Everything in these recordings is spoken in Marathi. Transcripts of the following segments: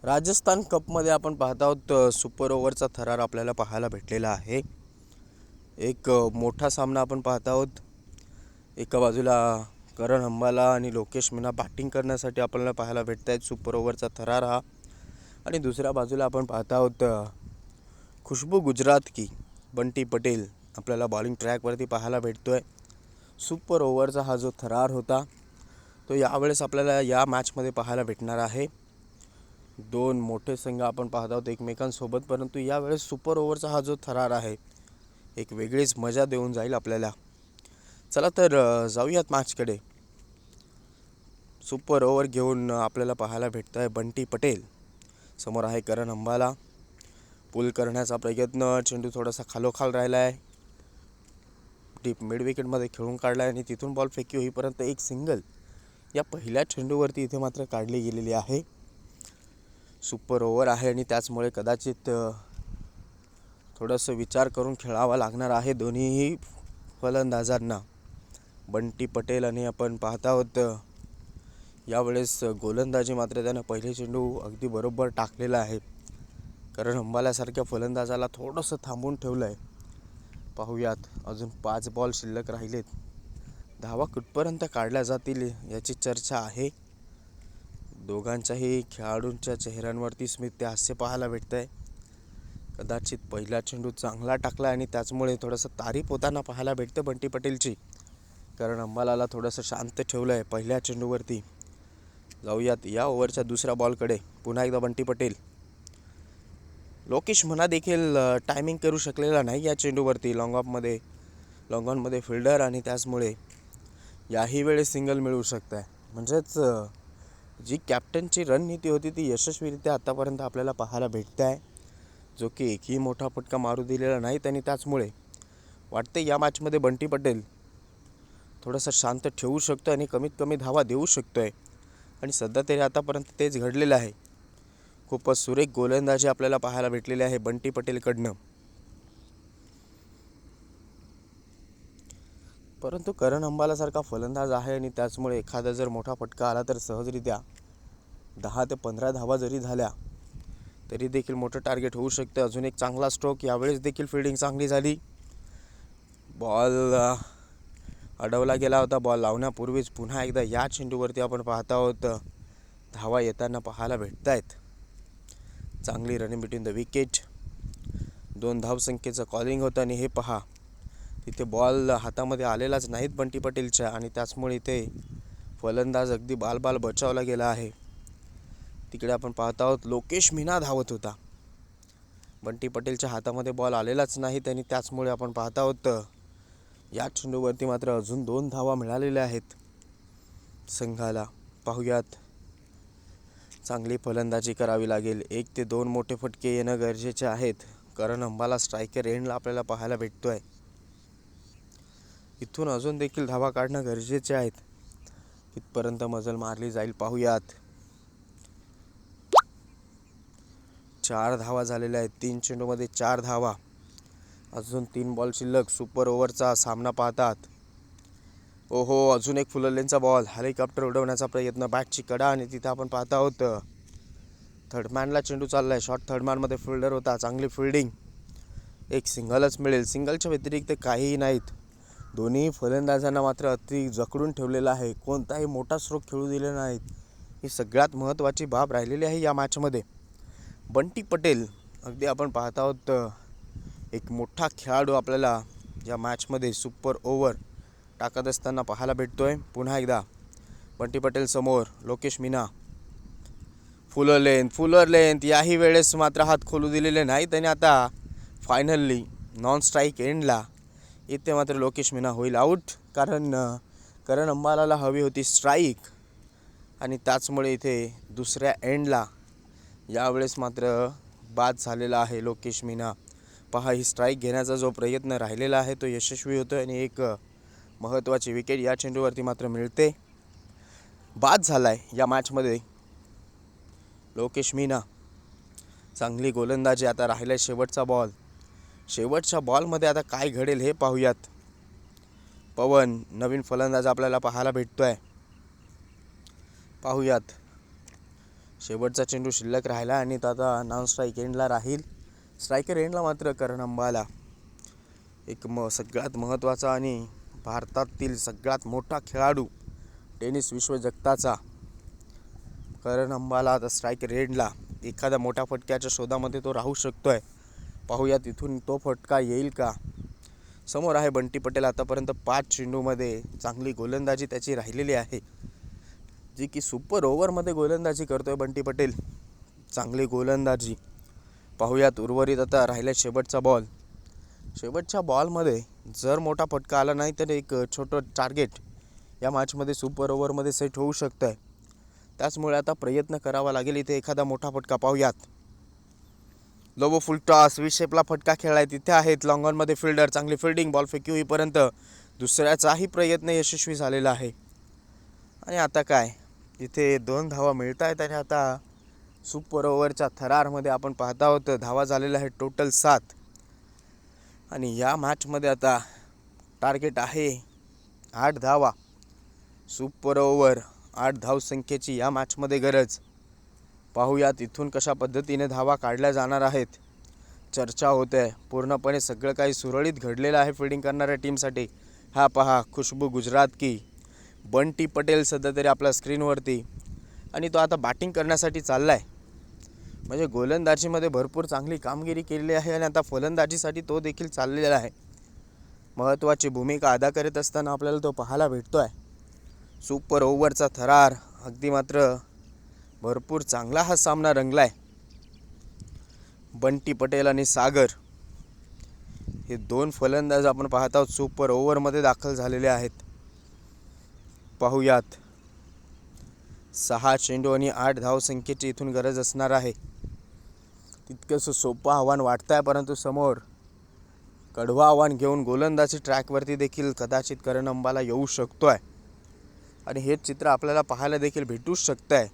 राजस्थान कपमध्ये आपण पाहत आहोत सुपर ओव्हरचा थरार आपल्याला पाहायला भेटलेला आहे। एक मोठा सामना आपण पाहत आहोत। एका बाजूला करण अंबाला आणि लोकेश मीना बॅटिंग करण्यासाठी आपल्याला पाहायला भेटत आहेत सुपर ओव्हरचा थरार हा। आणि दुसऱ्या बाजूला आपण पाहत आहोत खुशबू गुजरात की बंटी पटेल आपल्याला बॉलिंग ट्रॅकवरती पाहायला भेटतोय। सुपर ओव्हरचा हा जो थरार होता तो यावेळेस आपल्याला या मॅचमध्ये पाहायला भेटणार आहे। दोन मोठे संघ आपण पाहत आहोत एकमेकांसोबत, परंतु यावेळेस सुपर ओव्हरचा हा जो थरार आहे एक वेगळीच मजा देऊन जाईल आपल्याला। चला तर जाऊयात मॅचकडे। सुपर ओव्हर घेऊन आपल्याला पाहायला भेटत आहे बंटी पटेल, समोर आहे करण अंबाला। पुल करण्याचा प्रयत्न, चेंडू थोडासा खालोखाल राहिला आहे, डीप मिड विकेटमध्ये खेळून काढला आणि तिथून बॉल फेकी होईपर्यंत एक सिंगल या पहिल्या चेंडूवरती इथे मात्र काढली गेलेली आहे। सुपर ओव्हर आहे आणि त्याचमुळे कदाचित थोडंसं विचार करून खेळावा लागणार आहे दोन्हीही फलंदाजांना। बंटी पटेल आणि आपण पाहत आहोत यावेळेस गोलंदाजी मात्र त्यानं पहिले चेंडू अगदी बरोबर टाकलेला आहे। कारण अंबाल्यासारख्या फलंदाजाला थोडंसं थांबून ठेवलं आहे। पाहूयात अजून 5 बॉल शिल्लक राहिलेत, धावा कुठपर्यंत काढल्या जातील याची चर्चा आहे। दोघांच्याही खेळाडूंच्या चेहऱ्यांवरती स्मित हास्य पाहायला भेटतंय। कदाचित पहिला चेंडू चांगला टाकला आणि त्याचमुळे थोडंसं तारीफ होताना पाहायला भेटतं बंटी पटेलची। कारण अंबालाला थोडंसं शांत ठेवलं आहे पहिल्या चेंडूवरती। जाऊयात या ओव्हरच्या दुसऱ्या बॉलकडे। पुन्हा एकदा बंटी पटेल, लोकेश मीना देखील टायमिंग करू शकलेला नाही या चेंडूवरती। लॉंग ऑनमध्ये फिल्डर आणि त्याचमुळे याही वेळेस सिंगल मिळू शकतं आहे। म्हणजेच जी कॅप्टनची रणनीती होती ती यशस्वीरित्या आतापर्यंत आपल्याला पाहायला भेटते आहे, जो की एकही मोठा फटका मारू दिलेला नाही आणि त्याचमुळे वाटते या मॅचमध्ये बंटी पटेल थोडंसं शांत ठेवू शकतो आणि कमीत कमी धावा देऊ शकतोय। आणि सध्या तरी आतापर्यंत तेच घडलेलं आहे। खूपच सुरेख गोलंदाजी आपल्याला पाहायला भेटलेली आहे बंटी पटेलकडनं। परंतु करण अंबालासारखा फलंदाज आहे आणि त्याचमुळे एखादा जर मोठा फटका आला तर सहजरित्या 10 ते 15 धावा जरी झाल्या तरी देखील मोठं टार्गेट होऊ शकतं। अजून एक चांगला स्ट्रोक, यावेळेस देखील फिल्डिंग चांगली झाली। बॉल अडवला गेला होता। बॉल लावण्यापूर्वीच पुन्हा एकदा या चेंडूवरती आपण पाहत आहोत धावा येताना पाहायला भेटत आहेत। चांगली रनिंग बिटवीन द विकेट, 2 धावसंख्येचं कॉलिंग होतं आणि हे पहा तिथे बॉल हातामध्ये आलेलाच नाहीत बंटी पटेलच्या आणि त्याचमुळे इथे फलंदाज अगदी बाल बचावला गेला आहे। तिकडे आपण पाहत आहोत लोकेश मीना धावत होता, बंटी पटेलच्या हातामध्ये बॉल आलेलाच नाहीत आणि त्याचमुळे आपण पाहत आहोत या चेंडूवरती मात्र अजून 2 धावा मिळालेल्या आहेत संघाला। पाहूयात, चांगली फलंदाजी करावी लागेल। 1 ते 2 मोठे फटके येणं गरजेचे आहेत। कारण अंबाला स्ट्रायकर एंडला आपल्याला पाहायला भेटतोय। इथून अजून देखील धावा काढणं गरजेचे आहेत। कितपर्यंत मजल मारली जाईल पाहूयात। 4 धावा झालेल्या आहेत, 3 चेंडूमध्ये 4 धावा। अजून 3 बॉल शिल्लक। सुपर ओव्हरचा सामना पाहतात। ओहो, अजून एक फुल लेनचा बॉल, हेलिकॉप्टर उडवण्याचा प्रयत्न, बॅटची कडा आणि तिथे आपण पाहत आहोत थर्डमॅनला चेंडू चाललाय। शॉर्ट थर्डमॅनमध्ये फिल्डर होता, चांगली फिल्डिंग, एक सिंगलच मिळेल। सिंगलच्या व्यतिरिक्त काहीही नाहीत। दोन्ही फलंदाजांना मात्र अति जखडून ठेवलेलं आहे, कोणताही मोठा स्ट्रोक खेळू दिले नाहीत। ही सगळ्यात महत्त्वाची बाब राहिलेली आहे या मॅचमध्ये। बंटी पटेल अगदी आपण पाहत आहोत एक मोठा खेळाडू आपल्याला या मॅचमध्ये सुपर ओव्हर टाकत असताना पाहायला भेटतोय। पुन्हा एकदा बंटी पटेल समोर, लोकेश मीना, फुलर लेंथ याही वेळेस मात्र हात खोलू दिलेले नाहीत आणि आता फायनली नॉन स्ट्राईक एंडला इथे मात्र लोकेश मीना होईल आऊट। कारण अंबालाला हवी होती स्ट्राईक आणि त्याचमुळे इथे दुसऱ्या एंडला यावेळेस मात्र बाद झालेला आहे लोकेश मीना। पहा, ही स्ट्राईक घेण्याचा जो प्रयत्न राहिलेला आहे तो यशस्वी होतो आणि एक महत्त्वाची विकेट या चेंडूवरती मात्र मिळते। बाद झालाय या मॅचमध्ये लोकेश मीना। चांगली गोलंदाजी। आता राहिलाय शेवटचा बॉल। शेवटच्या बॉलमध्ये आता काय घडेल हे पाहूयात। पवन नवीन फलंदाज आपल्याला पाहायला भेटतोय। पाहूयात शेवटचा चेंडू शिल्लक राहिला आणि तो आता नॉन स्ट्राईक एंडला राहील. स्ट्रायकर एंडला मात्र करण अंबाला एक सगळ्यात महत्त्वाचा आणि भारतातील सगळ्यात मोठा खेळाडू, टेनिस विश्वजगताचा करण अंबाला आता स्ट्रायकर एंडला एखाद्या मोठ्या फटक्याच्या शोधामध्ये तो राहू शकतोय. पाहूया तिथून तो फटका येईल का. समोर आहे बंटी पटेल. आतापर्यंत 5 चेंडूमध्ये चांगली गोलंदाजी त्याची राहिलेली आहे, जी की सुपर ओव्हरमध्ये गोलंदाजी करतोय बंटी पटेल. चांगली गोलंदाजी. पाहूयात उर्वरित आता राहिला शेवटचा बॉल. शेवटच्या बॉलमध्ये जर मोठा फटका आला नाही तर एक छोटं टार्गेट या मॅचमध्ये सुपर ओव्हरमध्ये सेट होऊ शकतं आहे. त्याचमुळे आता प्रयत्न करावा लागेल इथे एखादा मोठा फटका. पाहूयात. लोबो फुल टॉस वी शेपला फटका खेळलाय. तिथे आहेत लॉंग ऑनमध्ये फिल्डर. चांगली फिल्डिंग. बॉल फेक्यू होईपर्यंत दुसऱ्याचाही प्रयत्न यशस्वी झालेला आहे. आणि आता काय, इथे 2 धावा मिळत आहेत आणि आता सुपर ओव्हरच्या थरारमध्ये आपण पाहत आहोत धावा झालेल्या आहेत टोटल 7. आणि या मॅचमध्ये आता टार्गेट आहे 8 धावा. सुपर ओव्हर 8 धावसंख्येची या मॅचमध्ये गरज. पाहूयात इथून कशा पद्धतीने धावा काढल्या जाणार आहेत. चर्चा होते. पूर्णपणे सगळं काही सुरळीत घडलेलं आहे फिल्डिंग करणाऱ्या टीमसाठी. हा पहा, खुशबू गुजरात की बंटी पटेल सध्या तरी आपल्या स्क्रीनवरती, आणि तो आता बॅटिंग करण्यासाठी चालला आहे. म्हणजे गोलंदाजीमध्ये भरपूर चांगली कामगिरी केलेली आहे आणि आता फलंदाजीसाठी तो देखील चाललेला आहे. महत्त्वाची भूमिका अदा करत असताना आपल्याला तो पाहायला भेटतो आहे. सुपर ओव्हरचा थरार अगदी मात्र भरपूर चांगला हा सामना रंगला आहे. बंटी पटेल आणि सागर हे 2 फलंदाज आपण पाहत आहोत सुपर ओव्हरमध्ये दाखल झालेले आहेत. पाहूयात. 6 चेंडू आणि 8 धावसंख्येची इथून गरज असणार आहे. तितकंसं सोपं आव्हान वाटतं आहे, परंतु समोर कडवं आव्हान घेऊन गोलंदाजी ट्रॅकवरती देखील कदाचित करण अंबाला येऊ शकतो आहे. आणि हेच चित्र आपल्याला पाहायला देखील भेटूच शकतं आहे,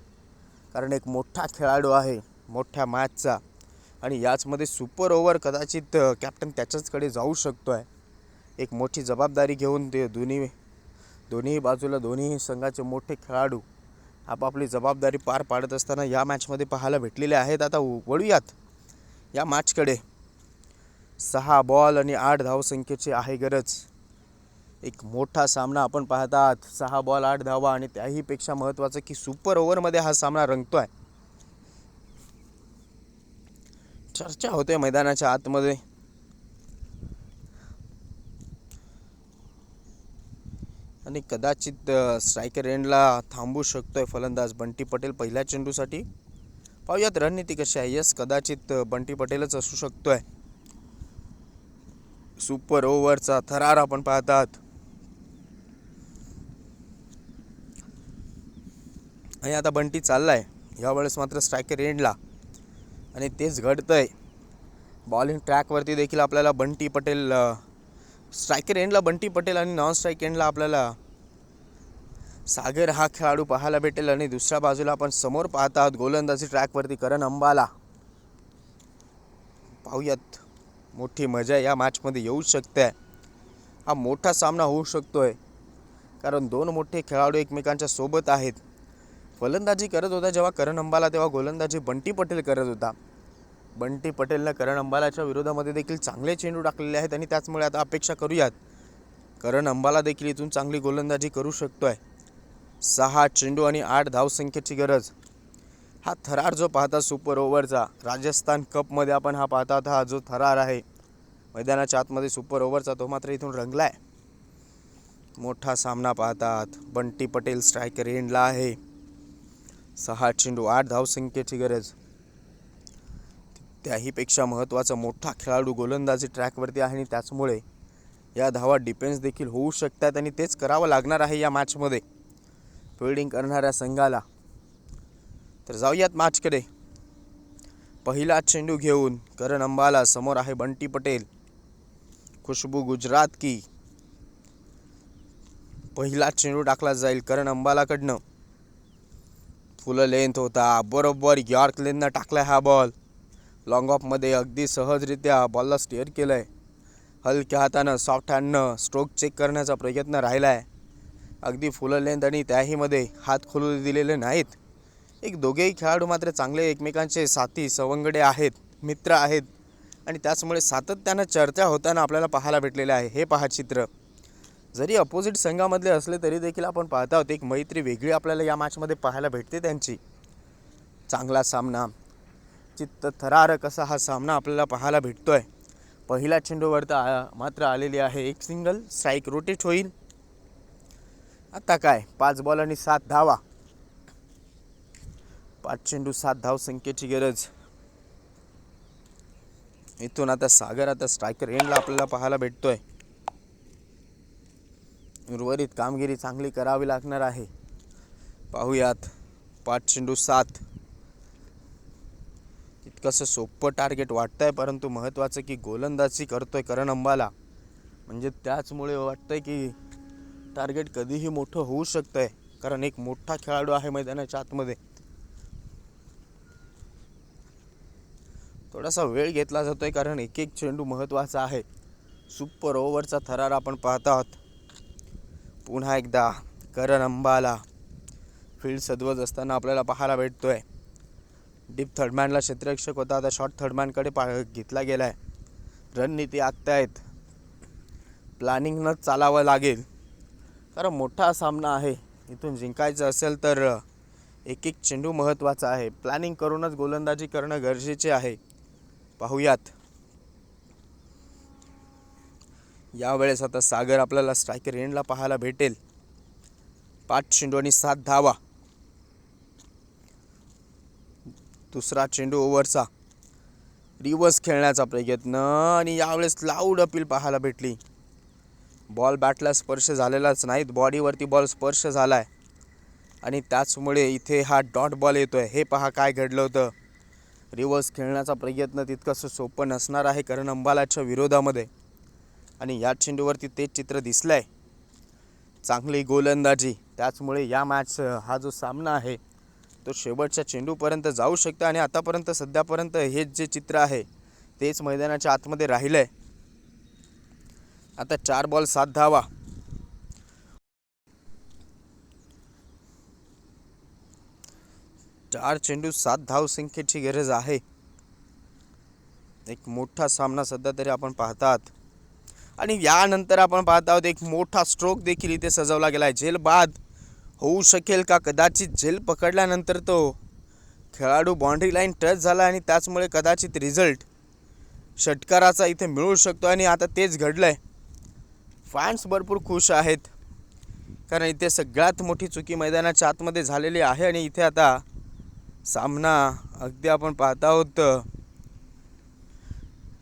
कारण एक मोठा खेळाडू आहे मोठ्या मॅचचा. आणि याचमध्ये सुपर ओव्हर कदाचित कॅप्टन त्याच्याचकडे जाऊ शकतो आहे. एक मोठी जबाबदारी घेऊन ते दोन्ही बाजूला दोन्ही संघाचे मोठे खेळाडू आपापली जबाबदारी पार पाडत असताना या मॅचमध्ये पाहायला भेटलेले आहेत. आता वळूयात या मॅचकडे. 6 बॉल आणि 8 धावसंख्येची आहे गरज. एक मोठा सामना आपण पाहत आहात. 6 बॉल 8 धावा, आणि त्याही पेक्षा महत्त्वाचं की सुपर ओव्हरमध्ये हा सामना रंगतोय. चर्चा होते मैदानाच्या आतमध्ये. आणि कदाचित स्ट्रायकर एंडला थांबू शकतोय फलंदाज बंटी पटेल पहिल्या चेंडूसाठी. पाहूयात रणनीती कशी आहे. यस, कदाचित बंटी पटेलच असू शकतोय. सुपर ओव्हरचा थरार आपण पाहत आहात. आणि आता बंटी चाललाय यावेळेस मात्र स्ट्रायकर एंडला, आणि तेच घडतंय. बॉलिंग ट्रॅकवरती देखील आपल्याला बंटी पटेल, स्ट्रायकर एंडला बंटी पटेल आणि नॉन स्ट्राईक एंडला आपल्याला सागर हा खेळाडू पाहायला भेटेल. आणि दुसऱ्या बाजूला आपण समोर पाहत आहोत गोलंदाजी ट्रॅकवरती करण अंबाला. पाहूयात, मोठी मजा या मॅचमध्ये येऊ शकते. हा मोठा सामना होऊ शकतोय, कारण 2 मोठे खेळाडू एकमेकांच्या सोबत आहेत. फलंदाजी करत होता जेव्हा करण अंबाला, तेव्हा गोलंदाजी बंटी पटेल करत होता. बंटी पटेलनं करण अंबालाच्या विरोधामध्ये देखील चांगले चेंडू टाकलेले आहेत, आणि त्याचमुळे आता अपेक्षा करूयात करण अंबाला देखील इथून चांगली गोलंदाजी करू शकतोय. 6 चेंडू आणि 8 धावसंख्येची गरज. हा थरार जो पाहता सुपर ओव्हरचा, राजस्थान कपमध्ये आपण हा पाहता, हा जो थरार आहे मैदानाच्या आतमध्ये सुपर ओव्हरचा, तो मात्र इथून रंगलाय. मोठा सामना पाहतात. बंटी पटेल स्ट्रायकर एंडला आहे. 6 चेंडू 8 धावसंख्येची गरज. त्याहीपेक्षा महत्त्वाचा मोठा खेळाडू गोलंदाजी ट्रॅकवरती आहे, आणि त्याचमुळे या धावा डिफेन्स देखील होऊ शकतात, आणि तेच करावं लागणार आहे या मॅचमध्ये फिल्डिंग करणाऱ्या संघाला. तर जाऊयात मॅचकडे. पहिला चेंडू घेऊन करण अंबाला. समोर आहे बंटी पटेल. खुशबू गुजरात की पहिला चेंडू टाकला जाईल करण अंबालाकडनं. फुल लेंथ होता, बरोबर यॉर्क लेननं टाकलाय हा बॉल. लॉंग ऑफमध्ये अगदी सहजरित्या बॉलला स्टेअर केलंय. हलक्या हातानं सॉफ्ट हँडनं स्ट्रोक चेक करण्याचा प्रयत्न राहिला आहे. अगदी फुल लेंथ, आणि त्याहीमध्ये हात खोलू दिलेले नाहीत. एक दोघेही खेळाडू मात्र चांगले एकमेकांचे साथी सवंगडे आहेत, मित्र आहेत आणि त्याचमुळे सातत्यानं चर्चा होताना आपल्याला पाहायला भेटलेले आहे. हे पहा चित्र, जरी अपोजिट संघामधले असले तरी देखील आपण पाहत आहोत एक मैत्री वेगळी आपल्याला या मॅचमध्ये पाहायला भेटते त्यांची. चांगला सामना, चित्त थरारक असा हा सामना आपल्याला पाहायला भेटतोय. पहिल्या चेंडूवर मात्र आलेली आहे एक सिंगल, स्ट्राईक रोटेट होईल. आता काय 5 बॉल आणि 7 धावा, 5 चेंडू 7 धाव संख्येची गरज. इथून आता सागर आता स्ट्रायकर एंडला आपल्याला पाहायला भेटतोय. उर्वरित कामगिरी चांगली करावी लागणार आहे. पाहूयात 5 चेंडू 7, तितकंसं सोपं टार्गेट वाटतंय, परंतु महत्त्वाचं की गोलंदाजी करतोय करण अंबाला, म्हणजे त्याचमुळे वाटतंय की टार्गेट कधीही मोठं होऊ शकतंय, कारण एक मोठा खेळाडू आहे मैदानाच्या आतमध्ये. थोडासा वेळ घेतला जातोय कारण एक एक चेंडू महत्त्वाचा आहे. सुपर ओव्हरचा थरार आपण पाहत आहोत. पुन्हा एकदा करण अंबाला फील्ड सजवत असताना आपल्याला पाहायला भेटतोय. डीप थर्डमॅनला क्षेत्ररक्षक होता, आता शॉर्ट थर्डमॅनकडे घेतला गेलाय. रणनीती आखतायत, प्लॅनिंगनंच चालावं लागेल, कारण मोठा सामना आहे. इथून जिंकायचं असेल तर एक एक चेंडू महत्त्वाचा आहे. प्लॅनिंग करूनच गोलंदाजी करणं गरजेचे आहे. पाहूयात यावेळेस आता सागर आपल्याला स्ट्रायकर एंडला पाहायला भेटेल. 5 चेंडू आणि 7 धावा, दुसरा चेंडू ओव्हरचा, रिव्हर्स खेळण्याचा प्रयत्न आणि यावेळेस लाऊड अपील पाहायला भेटली. बॉल बॅटला स्पर्श झालेलाच नाहीत, बॉडीवरती बॉल स्पर्श झालाय आणि त्याचमुळे इथे हा डॉट बॉल येतोय. हे पहा काय घडलं होतं. रिव्हर्स खेळण्याचा प्रयत्न तितकंसं सोपं नसणार आहे करण अंबालाच्या विरोधामध्ये, आणि या चेंडूवरती तेच चित्र दिसलंय. चांगली गोलंदाजी, त्याचमुळे या मॅच हा जो सामना आहे तो शेवटच्या चेंडूपर्यंत जाऊ शकतो. आणि आतापर्यंत सध्यापर्यंत हेच जे चित्र आहे तेच मैदानाच्या आतमध्ये राहिलंय. आता 4 बॉल 7 धावा, 4 चेंडू 7 धाव संख्येची गरज आहे. एक मोठा सामना सध्या तरी आपण पाहतात, आणि यानंतर आपण पाहत आहोत एक मोठा स्ट्रोक देखील इथे सजवला गेलाय. झेल बाद होऊ शकेल का? कदाचित झेल पकडल्यानंतर तो खेळाडू बाउंड्री लाईन टच झाला आणि त्याचमुळे कदाचित रिझल्ट षटकाराचा इथे मिळू शकतो, आणि आता तेच घडलंय. फॅन्स भरपूर खुश आहेत, कारण इथे सगळ्यात मोठी चुकी मैदानाच्या आतमध्ये झालेली आहे. आणि इथे आता सामना अगदी आपण पाहत आहोत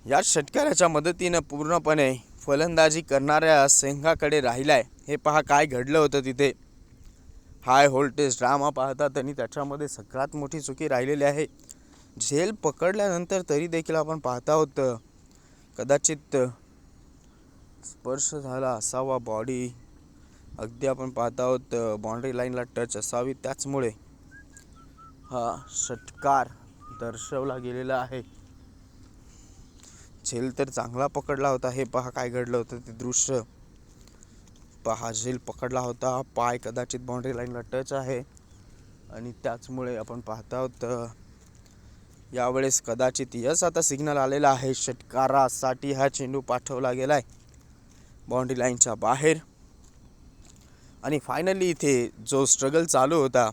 या षटकाराच्या मदतीनं पूर्णपणे फलंदाजी करणाऱ्या संघाकडे राहिलाय. हे पहा काय घडलं होतं तिथे. हाय व्होल्टेज ड्रामा पाहतात आणि त्याच्यामध्ये सगळ्यात मोठी चुकी राहिलेली आहे. झेल पकडल्यानंतर तरी देखील आपण पाहत आहोत कदाचित स्पर्श झाला असावा, बॉडी अगदी आपण पाहत आहोत बाउंड्री लाईनला टच असावी, त्याचमुळे हा षटकार दर्शवला गेलेला आहे. झेल तर चांगला पकडला होता. हे पहा काय घडलं होतं ते दृश्य पहा. झेल पकडला होता, पाय कदाचित बाउंड्री लाईनला टच आहे आणि त्याचमुळे आपण पाहत आहोत यावेळेस कदाचित यस आता सिग्नल आलेला आहे. षटकारासाठी हा चेंडू पाठवला गेलाय बाउंड्री लाईनच्या बाहेर. आणि फायनली इथे जो स्ट्रगल चालू होता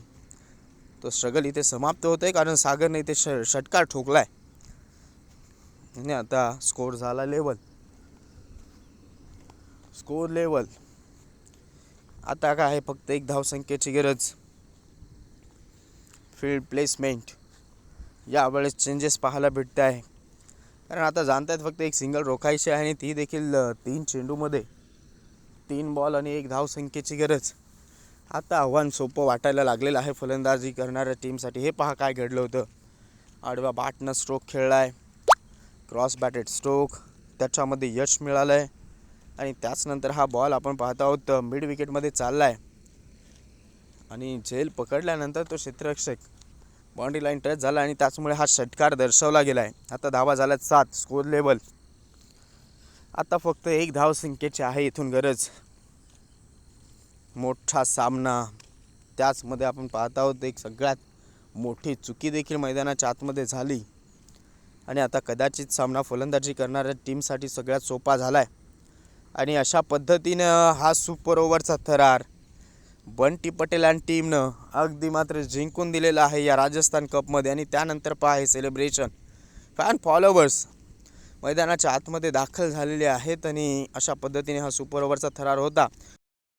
तो स्ट्रगल इथे समाप्त होतोय, कारण सागरने इथे षटकार ठोकलाय आणि आता स्कोर झाला लेवल. Score level. आता काय आहे, फक्त एक धावसंख्येची गरज. फील्ड प्लेसमेंट यावेळेस चेंजेस पाहायला भेटते आहे, कारण आता जाणतायत फक्त एक सिंगल रोखायची आहे आणि ती देखील 3 चेंडूमध्ये 3 बॉल आणि 1 धावसंख्येची गरज. आता आव्हान सोपं वाटायला लागलेलं आहे फलंदाजी करणाऱ्या टीमसाठी. हे पहा काय घडलं होतं. आडव्या बॅटनं स्ट्रोक खेळलाय, क्रॉस बॅटेड स्ट्रोक, त्याच्यामध्ये यश मिळालं आहे आणि त्याचनंतर हा बॉल आपण पाहत आहोत मिड विकेटमध्ये चालला आहे आणि झेल पकडल्यानंतर तो क्षेत्ररक्षक बाउंड्री लाईन टच झाला आणि त्याचमुळे हा षटकार दर्शवला गेला आहे. आता धावा झाल्यात 7, स्कोर लेवल. आता फक्त 1 धावसंख्येची आहे इथून गरज. मोठा सामना, त्याचमध्ये आपण पाहत आहोत एक सगळ्यात मोठी चुकी देखील मैदानाच्या आतमध्ये झाली आणि आता कदाचित सामना फलंदाजी करणाऱ्या टीमसाठी सगळ्यात सोपा झाला आहे. आणि अशा पद्धतीनं हा सुपर ओव्हरचा थरार बंटी पटेल आणि टीमनं अगदी मात्र जिंकून दिलेला आहे या राजस्थान कपमध्ये. आणि त्यानंतर पहा हे सेलिब्रेशन, फॅन फॉलोवर्स मैदानाच्या आतमध्ये दाखल झालेले आहेत आणि अशा पद्धतीने हा सुपर ओव्हरचा थरार होता.